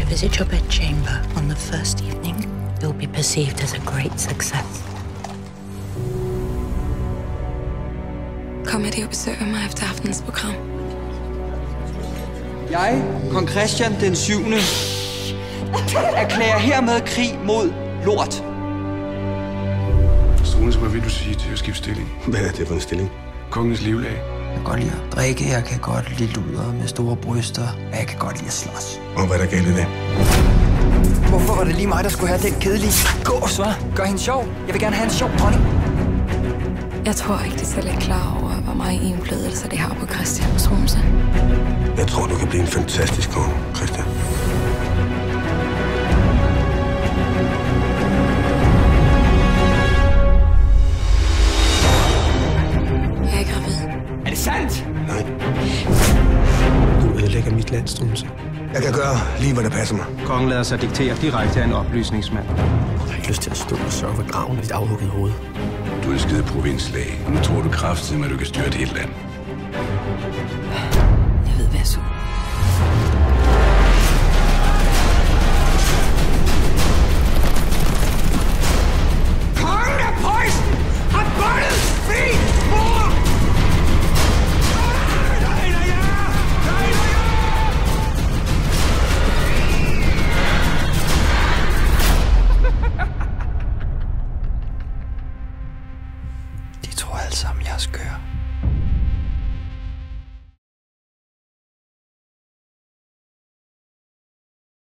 to visit your bedchamber on the first evening, you'll be perceived as a great success. Kom og besøg mig efter aftenens program. Jeg, kong Christian den 7. erklærer hermed krig mod lort. Struense, hvad vil du sige til at skifte stilling? Hvad er det for en stilling? Kongens livlag. Jeg kan godt lide at drikke, jeg kan godt lide luder med store bryster, og jeg kan godt lide at slås. Og hvad er der galt i det? Hvorfor var det lige mig, der skulle have den kedelige gås, hva'? Gør hende sjov. Jeg vil gerne have en sjov dronning. Jeg tror ikke, de selv er klar over, hvor meget indflydelse det har på Christian Struense. Jeg tror, du kan blive en fantastisk konge, Christian. Jeg er gravid. Er det sandt? Nej. Du ødelægger mit land, Struense. Jeg kan gøre lige, hvad der passer mig. Kongen lader sig diktere direkte af en oplysningsmand. Jeg har ikke lyst til at stå og sørge ved graven i dit afhuggede hoved. Du er en skide provinslag, og nu tror du kraftigt, at du kan styre et helt land. Jeg ved, hvad jeg så.